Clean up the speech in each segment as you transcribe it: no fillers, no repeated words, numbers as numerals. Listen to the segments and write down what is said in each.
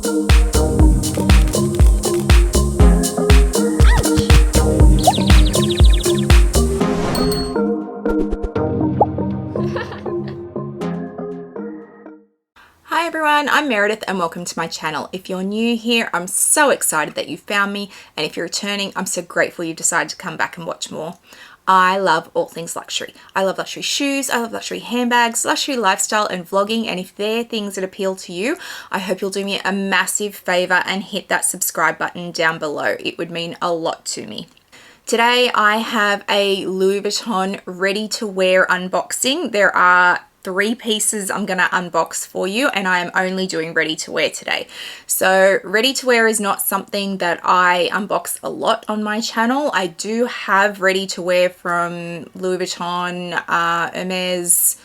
Hi everyone, I'm Meredith and welcome to my channel. If you're new here, I'm so excited that you found me, and if you're returning, I'm so grateful you decided to come back and watch more. I love all things luxury. I love luxury shoes, I love luxury handbags, luxury lifestyle and vlogging, and if they're things that appeal to you, I hope you'll do me a massive favor and hit that subscribe button down below. It would mean a lot to me. Today I have a Louis Vuitton ready to wear unboxing. There are 3 pieces I'm going to unbox for you, and I am only doing ready to wear today. So ready to wear is not something that I unbox a lot on my channel. I do have ready to wear from Louis Vuitton, Hermes,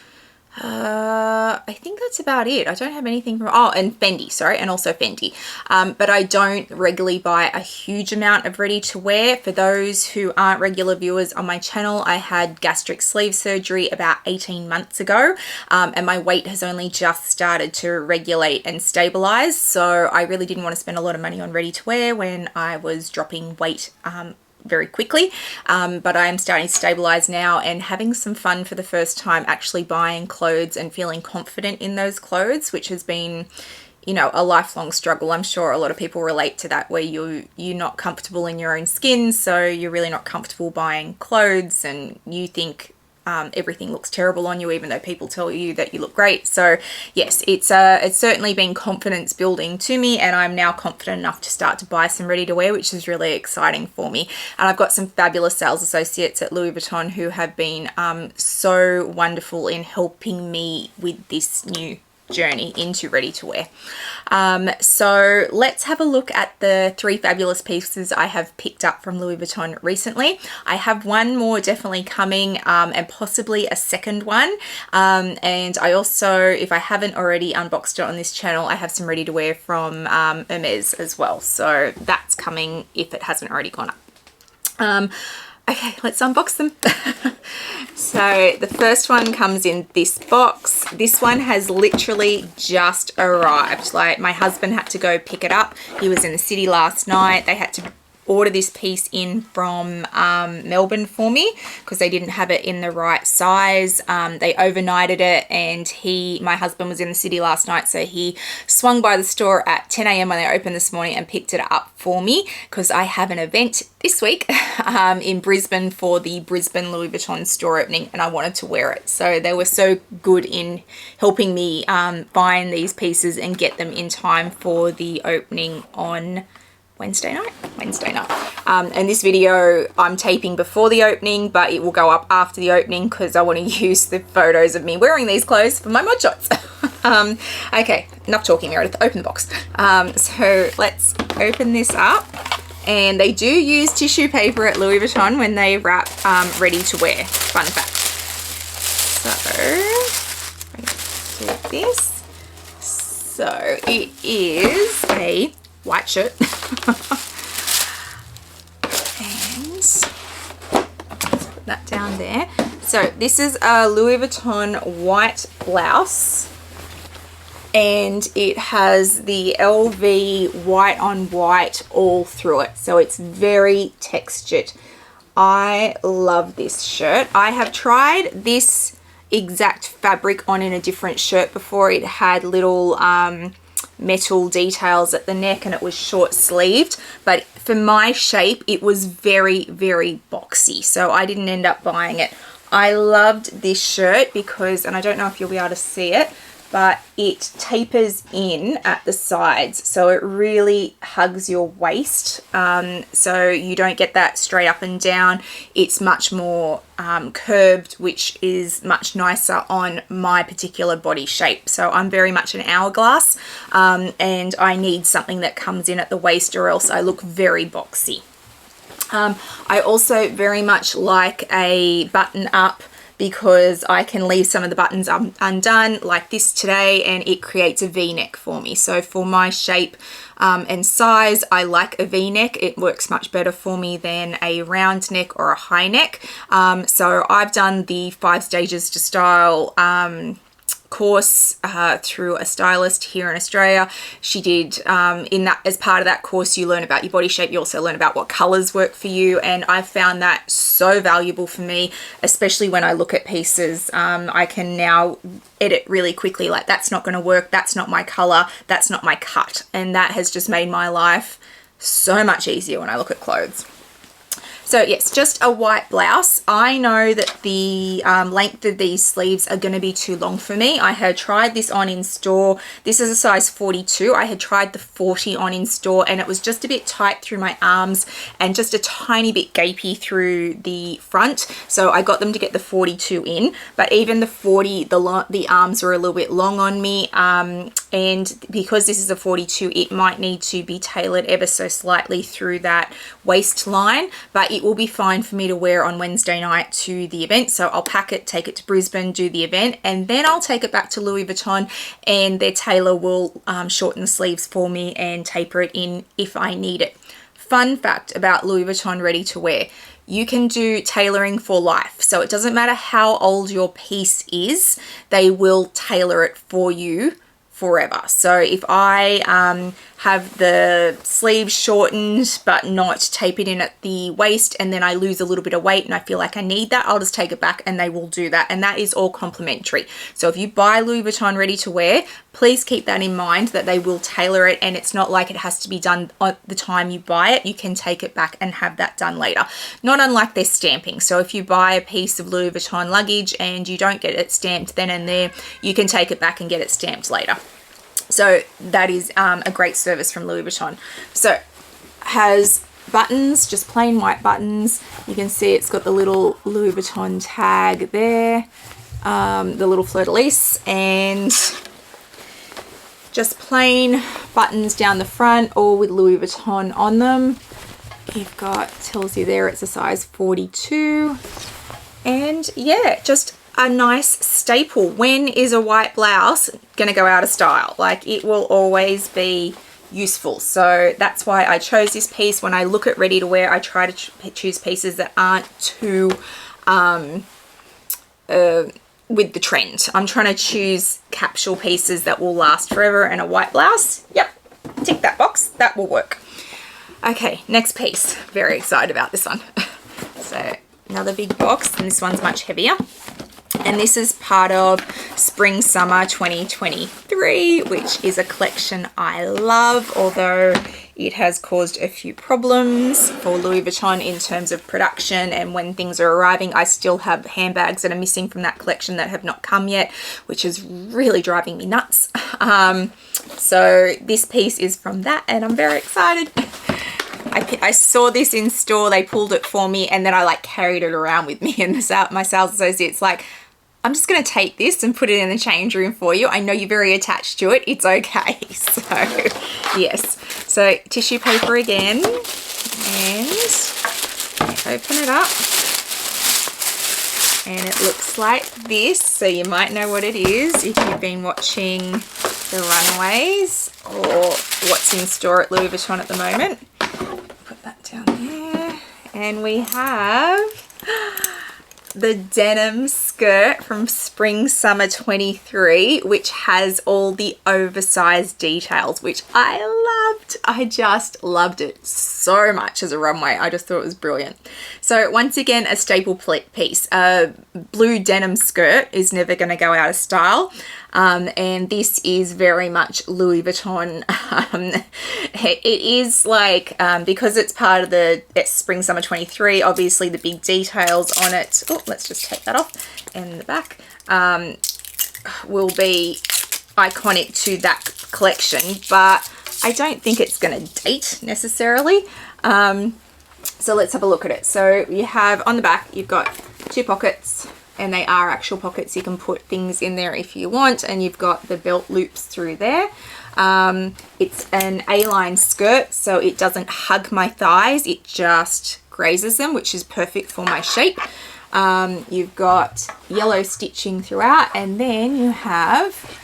I think that's about it. I don't have anything from, oh, and Fendi, sorry, and also Fendi. But I don't regularly buy a huge amount of ready to wear. For those who aren't regular viewers on my channel, I had gastric sleeve surgery about 18 months ago, and my weight has only just started to regulate and stabilize. So I really didn't want to spend a lot of money on ready to wear when I was dropping weight very quickly, but I am starting to stabilize now and having some fun for the first time, actually buying clothes and feeling confident in those clothes, which has been, you know, a lifelong struggle. I'm sure a lot of people relate to that, where you're not comfortable in your own skin, so you're really not comfortable buying clothes, and you think everything looks terrible on you even though people tell you that you look great. So yes, it's certainly been confidence building to me, and I'm now confident enough to start to buy some ready to wear, which is really exciting for me. And I've got some fabulous sales associates at Louis Vuitton who have been so wonderful in helping me with this new journey into ready to wear. So let's have a look at the 3 fabulous pieces I have picked up from Louis Vuitton recently. I have one more definitely coming, and possibly a second one. And I also, if I haven't already unboxed it on this channel, I have some ready to wear from Hermes as well. So that's coming if it hasn't already gone up. Okay, let's unbox them. So the first one comes in this box. This one has literally just arrived. Like, my husband had to go pick it up. He was in the city last night. They had to order this piece in from Melbourne for me because they didn't have it in the right size. They overnighted it, and my husband was in the city last night, so he swung by the store at 10 a.m. when they opened this morning and picked it up for me because I have an event this week in Brisbane for the Brisbane Louis Vuitton store opening, and I wanted to wear it. So they were so good in helping me find these pieces and get them in time for the opening on Wednesday night. And this video I'm taping before the opening, but it will go up after the opening because I want to use the photos of me wearing these clothes for my mod shots. Okay, enough talking, Meredith. Open the box. So let's open this up. And they do use tissue paper at Louis Vuitton when they wrap ready to wear. Fun fact. So let's do this. So it is a white shirt. And let's put that down there. So this is a Louis Vuitton white blouse, and it has the LV white on white all through it, so it's very textured. I love this shirt. I have tried this exact fabric on in a different shirt before. It had little metal details at the neck, and it was short sleeved, but for my shape it was very, very boxy, so I didn't end up buying it. I loved this shirt because, and I don't know if you'll be able to see it, but it tapers in at the sides, so it really hugs your waist, so you don't get that straight up and down. It's much more curved, which is much nicer on my particular body shape. So I'm very much an hourglass, and I need something that comes in at the waist, or else I look very boxy. I also very much like a button up because I can leave some of the buttons undone like this today, and it creates a V-neck for me. So for my shape and size, I like a V-neck. It works much better for me than a round neck or a high neck. So I've done the 5 stages to style course through a stylist here in Australia. She did, as part of that course, you learn about your body shape. You also learn about what colors work for you. And I found that so valuable for me, especially when I look at pieces. I can now edit really quickly, like that's not going to work, that's not my color, that's not my cut. And that has just made my life so much easier when I look at clothes. So yes, just a white blouse. I know that the length of these sleeves are going to be too long for me. I had tried this on in store. This is a size 42. I had tried the 40 on in store and it was just a bit tight through my arms and just a tiny bit gapey through the front. So I got them to get the 42 in, but even the 40, the arms were a little bit long on me. And because this is a 42, it might need to be tailored ever so slightly through that waistline, but it will be fine for me to wear on Wednesday night to the event. So I'll pack it, take it to Brisbane, do the event, and then I'll take it back to Louis Vuitton and their tailor will shorten the sleeves for me and taper it in if I need it. Fun fact about Louis Vuitton ready to wear: you can do tailoring for life. So it doesn't matter how old your piece is, they will tailor it for you forever. So if I have the sleeves shortened but not tapered in at the waist and then I lose a little bit of weight and I feel like I need that, I'll just take it back and they will do that, and that is all complimentary. So if you buy Louis Vuitton ready to wear, please keep that in mind, that they will tailor it, and it's not like it has to be done at the time you buy it. You can take it back and have that done later. Not unlike their stamping. So if you buy a piece of Louis Vuitton luggage and you don't get it stamped then and there, you can take it back and get it stamped later. So that is a great service from Louis Vuitton. So has buttons, just plain white buttons. You can see it's got the little Louis Vuitton tag there, the little fleur-de-lis, and just plain buttons down the front, all with Louis Vuitton on them. You've got, tells you there it's a size 42. And yeah, just a nice staple. When is a white blouse gonna go out of style? Like, it will always be useful. So that's why I chose this piece. When I look at ready to wear, I try to choose pieces that aren't too with the trend. I'm trying to choose capsule pieces that will last forever, and a white blouse, yep, tick that box, that will work. Okay, next piece. Very excited about this one. So another big box, and this one's much heavier. And this is part of Spring Summer 2023, which is a collection I love, although it has caused a few problems for Louis Vuitton in terms of production, and when things are arriving, I still have handbags that are missing from that collection that have not come yet, which is really driving me nuts. So this piece is from that, and I'm very excited. I saw this in store, they pulled it for me, and then I like carried it around with me, and my sales associate's like, I'm just going to take this and put it in the change room for you. I know you're very attached to it. It's okay. So yes. So tissue paper again, and open it up. And it looks like this. So you might know what it is if you've been watching the runways or what's in store at Louis Vuitton at the moment. Put that down there. And we have the denim skirt from Spring Summer 23, which has all the oversized details, which I loved. I just loved it so much as a runway. I just thought it was brilliant. So once again, a staple piece. A blue denim skirt is never going to go out of style. And this is very much Louis Vuitton. It is like, because it's part of the Spring Summer 23, obviously the big details on it, oh, let's just take that off, and the back, will be iconic to that collection, but I don't think it's going to date necessarily. So let's have a look at it. So you have, on the back, you've got two pockets, and they are actual pockets. You can put things in there if you want, and you've got the belt loops through there. It's an A-line skirt, so it doesn't hug my thighs, it just grazes them, which is perfect for my shape. You've got yellow stitching throughout, and then you have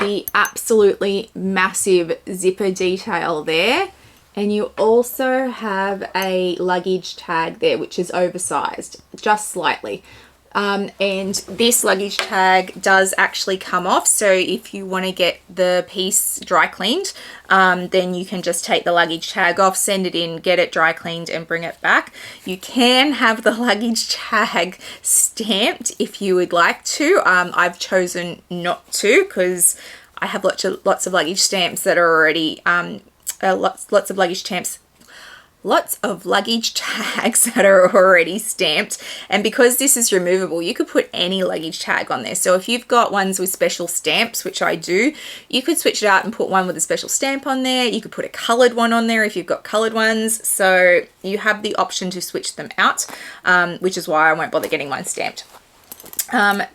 the absolutely massive zipper detail there, and you also have a luggage tag there, which is oversized just slightly. And this luggage tag does actually come off, so if you want to get the piece dry cleaned, then you can just take the luggage tag off, send it in, get it dry cleaned and bring it back. You can have the luggage tag stamped if you would like to. I've chosen not to because I have lots of luggage stamps that are already lots of luggage tags that are already stamped, and because this is removable, you could put any luggage tag on there. So if you've got ones with special stamps, which I do, you could switch it out and put one with a special stamp on there. You could put a colored one on there if you've got colored ones, so you have the option to switch them out, which is why I won't bother getting mine stamped.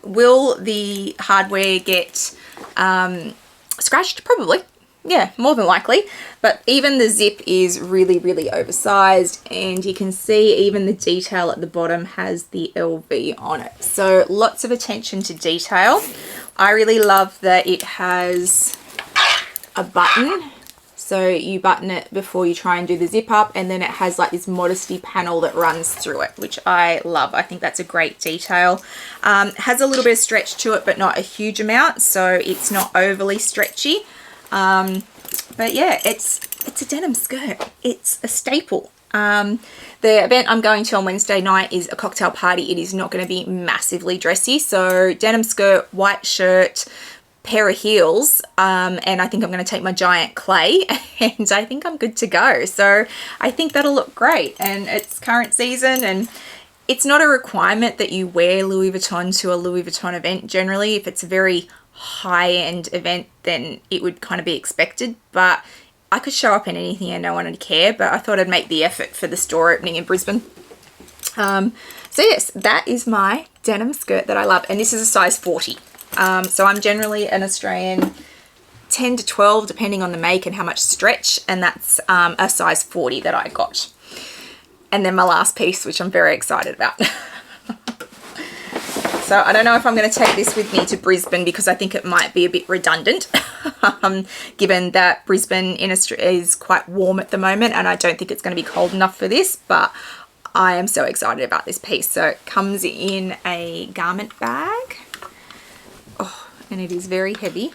Will the hardware get scratched? Probably. Yeah, more than likely, but even the zip is really, really oversized, and you can see even the detail at the bottom has the LV on it. So lots of attention to detail. I really love that it has a button. So you button it before you try and do the zip up, and then it has like this modesty panel that runs through it, which I love. I think that's a great detail. Has a little bit of stretch to it, but not a huge amount, so it's not overly stretchy. But yeah, it's a denim skirt. It's a staple. The event I'm going to on Wednesday night is a cocktail party. It is not going to be massively dressy. So denim skirt, white shirt, pair of heels, and I think I'm going to take my giant clay, and I think I'm good to go. So I think that'll look great, and it's current season, and it's not a requirement that you wear Louis Vuitton to a Louis Vuitton event generally. If it's a very high-end event, then it would kind of be expected, but I could show up in anything and no one would care, but I thought I'd make the effort for the store opening in Brisbane. So yes, that is my denim skirt that I love, and this is a size 40. So I'm generally an Australian 10 to 12 depending on the make and how much stretch, and that's a size 40 that I got. And then my last piece, which I'm very excited about. So I don't know if I'm going to take this with me to Brisbane because I think it might be a bit redundant, given that Brisbane is quite warm at the moment, and I don't think it's going to be cold enough for this, but I am so excited about this piece. So it comes in a garment bag. Oh, and it is very heavy.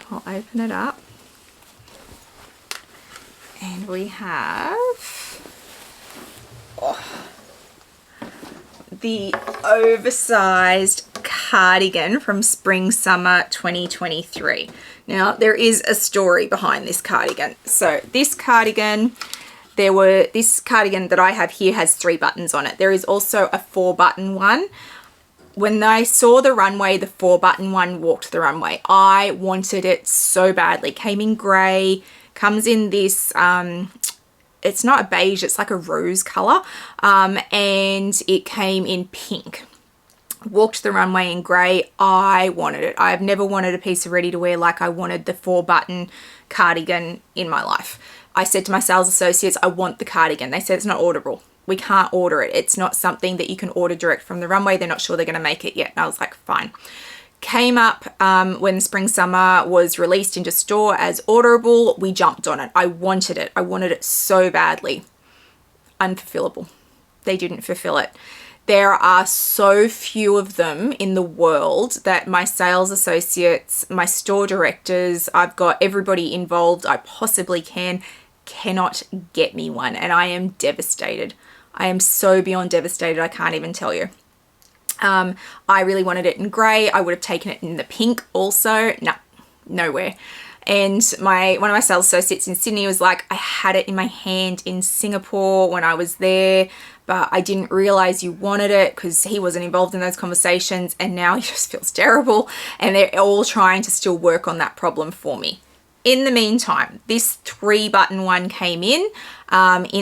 I'll open it up. And we have the oversized cardigan from spring summer 2023. Now there is a story behind this cardigan. So this cardigan that I have here has 3 buttons on it. There is also a 4-button one. When I saw the runway, the 4-button one walked the runway. I wanted it so badly. Came in grey, comes in this it's not a beige, it's like a rose color, and it came in pink. Walked the runway in grey. I wanted it. I've never wanted a piece of ready-to-wear like I wanted the 4-button cardigan in my life. I said to my sales associates, I want the cardigan. They said it's not orderable. We can't order it. It's not something that you can order direct from the runway. They're not sure they're going to make it yet. And I was like, fine. Came up when spring summer was released into store as orderable. We jumped on it. I wanted it. I wanted it so badly. Unfulfillable. They didn't fulfill it. There are so few of them in the world that my sales associates, my store directors, I've got everybody involved I possibly cannot get me one, and I am devastated. I am so beyond devastated, I can't even tell you. I really wanted it in grey. I would have taken it in the pink also. No, nowhere. And one of my sales associates in Sydney was like, I had it in my hand in Singapore when I was there, but I didn't realize you wanted it because he wasn't involved in those conversations, and now he just feels terrible, and they're all trying to still work on that problem for me. In the meantime, this 3-button one came in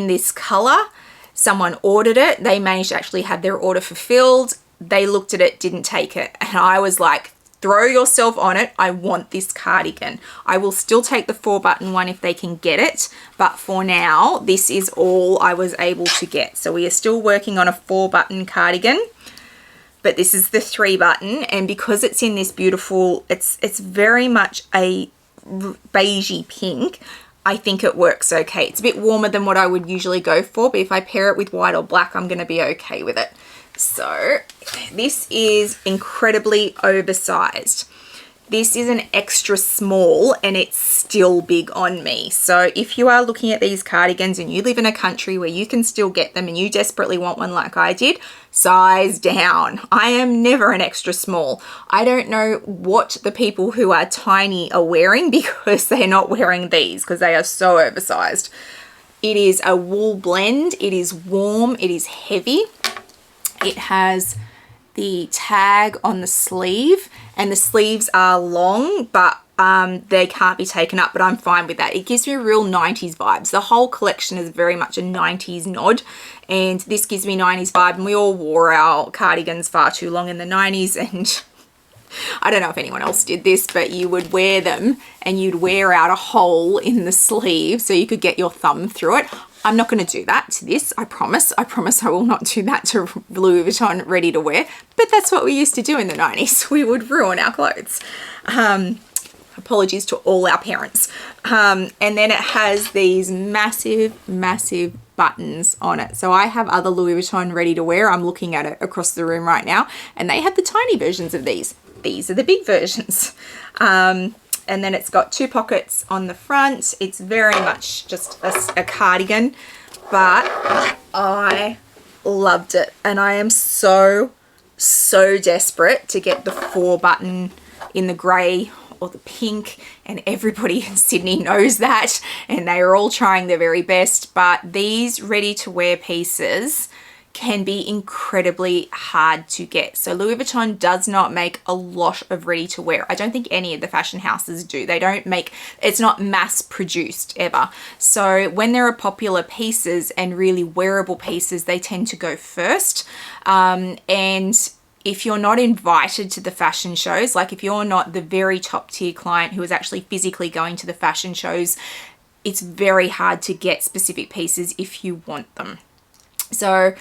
this color. Someone ordered it. They managed to actually have their order fulfilled. They looked at it, didn't take it. And I was like, throw yourself on it. I want this cardigan. I will still take the 4-button one if they can get it. But for now, this is all I was able to get. So we are still working on a 4-button cardigan. But this is the 3-button. And because it's in this beautiful, it's very much a beigey pink, I think it works okay. It's a bit warmer than what I would usually go for. But if I pair it with white or black, I'm going to be okay with it. So this is incredibly oversized. This is an extra small and it's still big on me. So if you are looking at these cardigans and you live in a country where you can still get them and you desperately want one like I did, size down. I am never an extra small. I don't know what the people who are tiny are wearing because they're not wearing these because they are so oversized. It is a wool blend. It is warm. It is heavy. It has the tag on the sleeve, and the sleeves are long, but they can't be taken up, but I'm fine with that. It gives me real 90s vibes. The whole collection is very much a 90s nod, and this gives me 90s vibe, and we all wore our cardigans far too long in the 90s, and I don't know if anyone else did this, but you would wear them and you'd wear out a hole in the sleeve so you could get your thumb through it. I'm not going to do that to this, I promise. I promise I will not do that to Louis Vuitton ready to wear, but that's what we used to do in the 90s. We would ruin our clothes. Apologies to all our parents. And then it has these massive, massive buttons on it. So I have other Louis Vuitton ready to wear. I'm looking at it across the room right now, and they have the tiny versions of these. These are the big versions. And then it's got 2 pockets on the front. It's very much just a cardigan, but I loved it. And I am so desperate to get the 4 button in the grey or the pink, and everybody in Sydney knows that, and they are all trying their very best. But these ready to wear pieces can be incredibly hard to get. So Louis Vuitton does not make a lot of ready to wear. I don't think any of the fashion houses do. They don't make, it's not mass produced ever. So when there are popular pieces and really wearable pieces, they tend to go first. And if you're not invited to the fashion shows, like if you're not the very top tier client who is actually physically going to the fashion shows, it's very hard to get specific pieces if you want them. So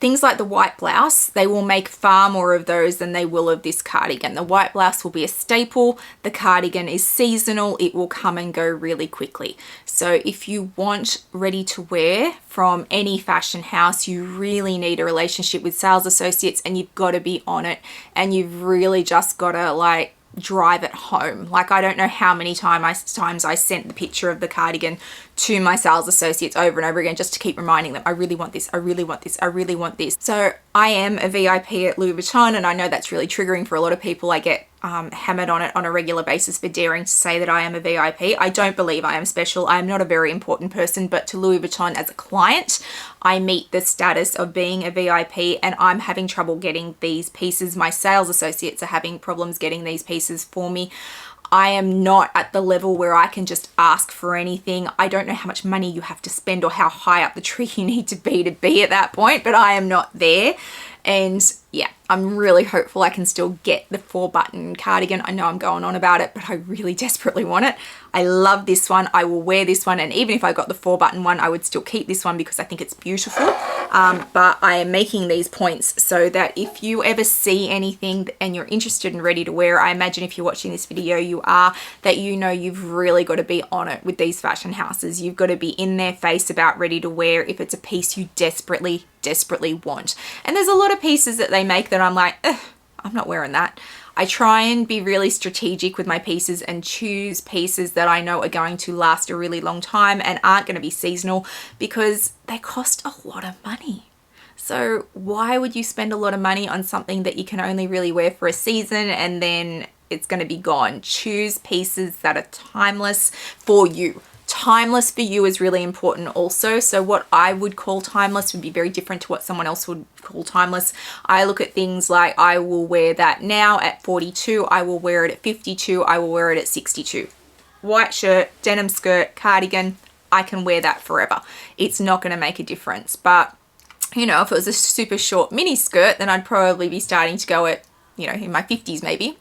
things like the white blouse, they will make far more of those than they will of this cardigan. The white blouse will be a staple. The cardigan is seasonal. It will come and go really quickly. So if you want ready to wear from any fashion house, you really need a relationship with sales associates, and you've got to be on it, and you've really just got to like drive it home. Like, I don't know how many times I sent the picture of the cardigan to my sales associates over and over again just to keep reminding them, I really want this, I really want this, I really want this. So I am a VIP at Louis Vuitton, and I know that's really triggering for a lot of people. I get hammered on it on a regular basis for daring to say that I am a VIP. I don't believe I am special. I am not a very important person, but to Louis Vuitton as a client, I meet the status of being a VIP, and I'm having trouble getting these pieces. My sales associates are having problems getting these pieces for me. I am not at the level where I can just ask for anything. I don't know how much money you have to spend or how high up the tree you need to be at that point, but I am not there. And yeah, I'm really hopeful I can still get the 4-button cardigan. I know I'm going on about it, but I really desperately want it. I love this one. I will wear this one. And even if I got the 4-button one, I would still keep this one because I think it's beautiful. But I am making these points so that if you ever see anything and you're interested and ready to wear, I imagine if you're watching this video, you are, that you know you've really got to be on it with these fashion houses. You've got to be in their face about ready to wear if it's a piece you desperately want. And there's a lot of pieces that they make that I'm like, I'm not wearing that. I try and be really strategic with my pieces and choose pieces that I know are going to last a really long time and aren't going to be seasonal, because they cost a lot of money. So why would you spend a lot of money on something that you can only really wear for a season and then it's going to be gone? Choose pieces that are timeless for you. Timeless for you is really important also. So what I would call timeless would be very different to what someone else would call timeless. I look at things like, I will wear that now at 42, I will wear it at 52, I will wear it at 62. White shirt, denim skirt, cardigan, I can wear that forever. It's not going to make a difference. But you know, if it was a super short mini skirt, then I'd probably be starting to go at, you know, in my 50s maybe.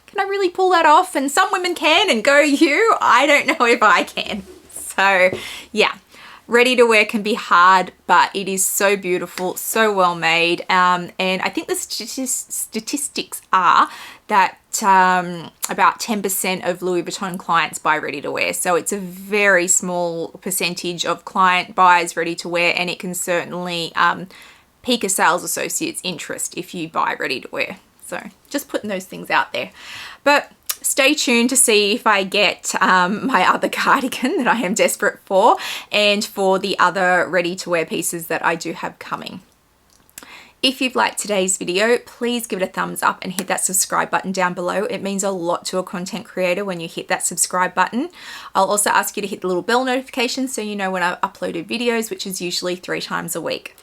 Can I really pull that off? And some women can, and go you. I don't know if I can. So yeah, ready to wear can be hard, but it is so beautiful, so well made. And I think the statistics are that about 10% of Louis Vuitton clients buy ready to wear. So it's a very small percentage of client buys ready to wear, and it can certainly pique a sales associate's interest if you buy ready to wear. So just putting those things out there. But stay tuned to see if I get my other cardigan that I am desperate for, and for the other ready to wear pieces that I do have coming. If you've liked today's video, please give it a thumbs up and hit that subscribe button down below. It means a lot to a content creator when you hit that subscribe button. I'll also ask you to hit the little bell notification so you know when I've uploaded videos, which is usually 3 times a week.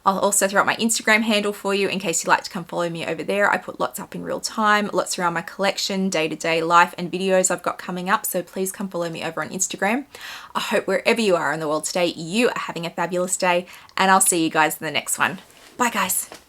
I'll also throw up my Instagram handle for you in case you'd like to come follow me over there. I put lots up in real time, lots around my collection, day-to-day life and videos I've got coming up. So please come follow me over on Instagram. I hope wherever you are in the world today, you are having a fabulous day, and I'll see you guys in the next one. Bye guys.